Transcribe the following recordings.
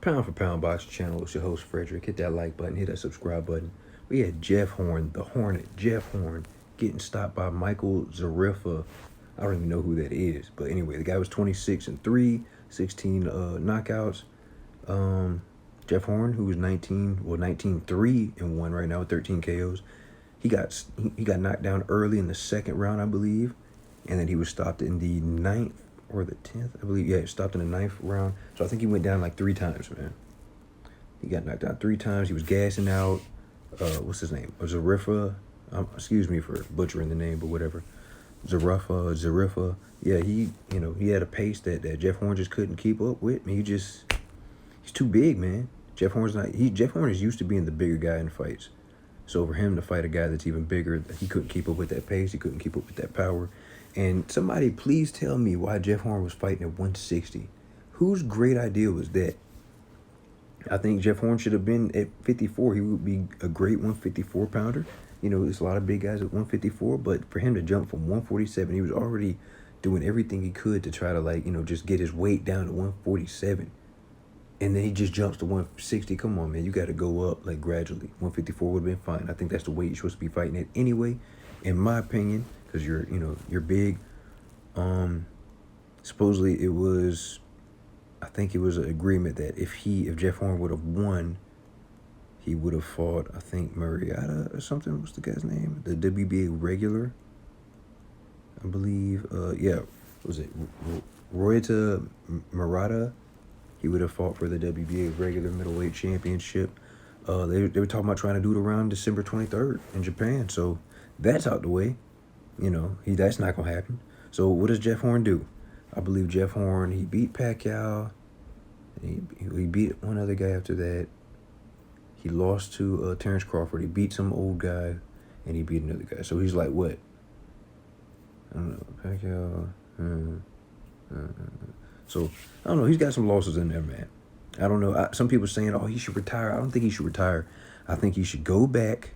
Pound for Pound Boxing Channel. It's your host, Frederick. Hit that like button, hit that subscribe button. We had Jeff Horn, the Hornet, Jeff Horn, getting stopped by Michael Zerafa. I don't even know who that is. But anyway, the guy was 26-3, 16 knockouts. Jeff Horn, who was 19-3 and 1 right now with 13 KOs. He got knocked down early in the second round, I believe. And then he was stopped in the 9th or the 10th, I believe. Yeah, he stopped in the 9th round. So I think he went down like 3 times, man. He got knocked out 3 times. He was gassing out. What's his name? Zerafa. Excuse me for butchering the name, but whatever. Zerafa. Yeah, he had a pace that Jeff Horn just couldn't keep up with. He's too big, man. Jeff Horn is used to being the bigger guy in fights. So for him to fight a guy that's even bigger, he couldn't keep up with that pace. He couldn't keep up with that power. And somebody please tell me why Jeff Horn was fighting at 160. Whose great idea was that? I think Jeff Horn should have been at 54. He would be a great 154 pounder. There's a lot of big guys at 154, but for him to jump from 147, he was already doing everything he could to try to just get his weight down to 147. And then he just jumps to 160. Come on, man. You got to go up gradually. 154 would have been fine. I think that's the weight you're supposed to be fighting at anyway, in my opinion, because you're big. Supposedly I think it was an agreement that if Jeff Horn would have won, he would have fought, I think, Marietta or something. What's the guy's name? The WBA regular, I believe. Was it Royta Murata? He would have fought for the WBA regular middleweight championship. They were talking about trying to do it around December 23rd in Japan. So that's out the way. That's not going to happen. So what does Jeff Horn do? I believe Jeff Horn, he beat Pacquiao. He beat one other guy after that. He lost to Terrence Crawford. He beat some old guy, and he beat another guy. So he's like, what? I don't know. Pacquiao. So, I don't know. He's got some losses in there, man. I don't know. Some people saying, he should retire. I don't think he should retire. I think he should go back,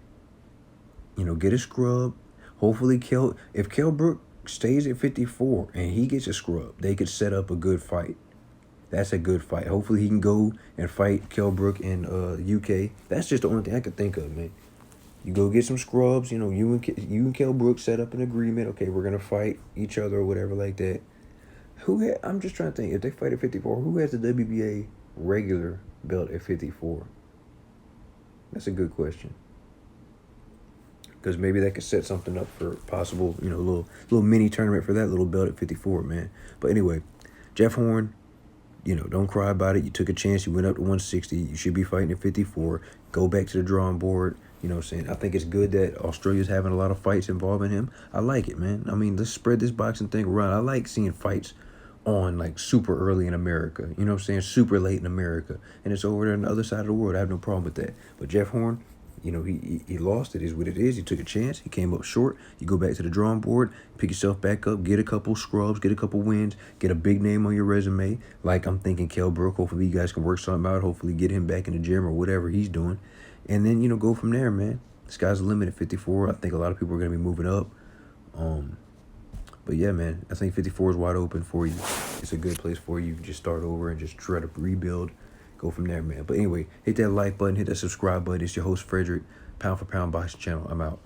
get a scrub. Hopefully, if Kell Brook stays at 54 and he gets a scrub, they could set up a good fight. That's a good fight. Hopefully, he can go and fight Kell Brook in UK. That's just the only thing I could think of, man. You go get some scrubs. You and Kell Brook set up an agreement. Okay, we're going to fight each other or whatever like that. I'm just trying to think. If they fight at 54, who has the WBA regular belt at 54? That's a good question. Because maybe that could set something up for possible, little mini tournament for that little belt at 54, man. But anyway, Jeff Horn, don't cry about it. You took a chance. You went up to 160. You should be fighting at 54. Go back to the drawing board. You know what I'm saying? I think it's good that Australia's having a lot of fights involving him. I like it, man. I mean, let's spread this boxing thing around. I like seeing fights on super early in America. You know what I'm saying? Super late in America. And it's over there on the other side of the world. I have no problem with that. But Jeff Horn, he lost. It is what it is. He took a chance. He came up short. You go back to the drawing board, pick yourself back up, get a couple scrubs, get a couple wins, get a big name on your resume. Like I'm thinking Kell Brook. Hopefully you guys can work something out. Hopefully get him back in the gym or whatever he's doing. And then, go from there, man. The sky's the limit at 54. I think a lot of people are going to be moving up. But yeah, man, I think 54 is wide open for you. It's a good place for you. Just start over and just try to rebuild. Go from there, man. But anyway, hit that like button, hit that subscribe button. It's your host, Frederick, Pound for Pound Boxing Channel. I'm out.